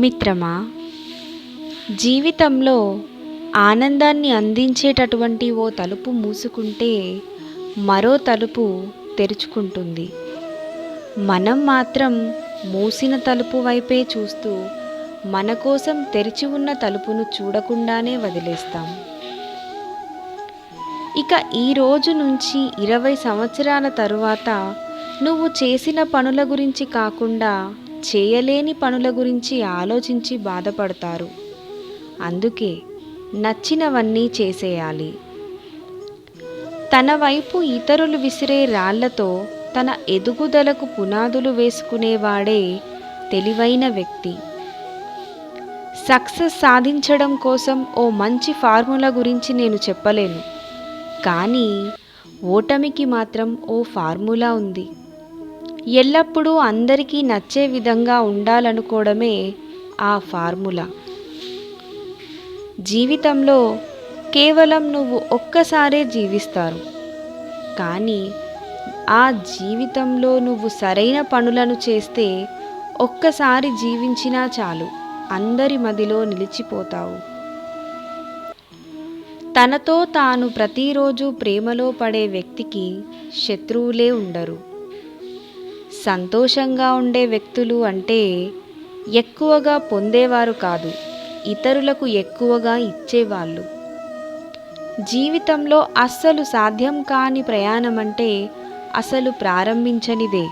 మిత్రమా, జీవితంలో ఆనందాన్ని అందించేటటువంటి ఓ తలుపు మూసుకుంటే మరో తలుపు తెరుచుకుంటుంది. మనం మాత్రం మూసిన తలుపు వైపే చూస్తూ మన కోసం తెరిచి ఉన్న తలుపును చూడకుండానే వదిలేస్తాం. ఇక ఈ రోజు నుంచి 20 సంవత్సరాల తరువాత నువ్వు చేసిన పనుల గురించి కాకుండా చేయలేని పనుల గురించి ఆలోచించి బాధపడతారు. అందుకే నచ్చినవన్నీ చేసేయాలి. తన వైపు ఇతరులు విసిరే రాళ్లతో తన ఎదుగుదలకు పునాదులు వేసుకునేవాడే తెలివైన వ్యక్తి. సక్సెస్ సాధించడం కోసం ఓ మంచి ఫార్ములా గురించి నేను చెప్పలేను, కానీ ఓటమికి మాత్రం ఓ ఫార్ములా ఉంది. ఎల్లప్పుడూ అందరికీ నచ్చే విధంగా ఉండాలనుకోవడమే ఆ ఫార్ములా. జీవితంలో కేవలం నువ్వు ఒక్కసారే జీవిస్తారు, కానీ ఆ జీవితంలో నువ్వు సరైన పనులను చేస్తే ఒక్కసారి జీవించినా చాలు, అందరి మదిలో నిలిచిపోతావు. తనతో తాను ప్రతిరోజు ప్రేమలో పడే వ్యక్తికి శత్రువులే ఉండరు. సంతోషంగా ఉండే వ్యక్తులు అంటే ఎక్కువగా పొందేవారు కాదు, ఇతరులకు ఎక్కువగా ఇచ్చేవాళ్ళు. జీవితంలో అస్సలు సాధ్యం కాని ప్రయాణం అంటే అసలు ప్రారంభించనిదే.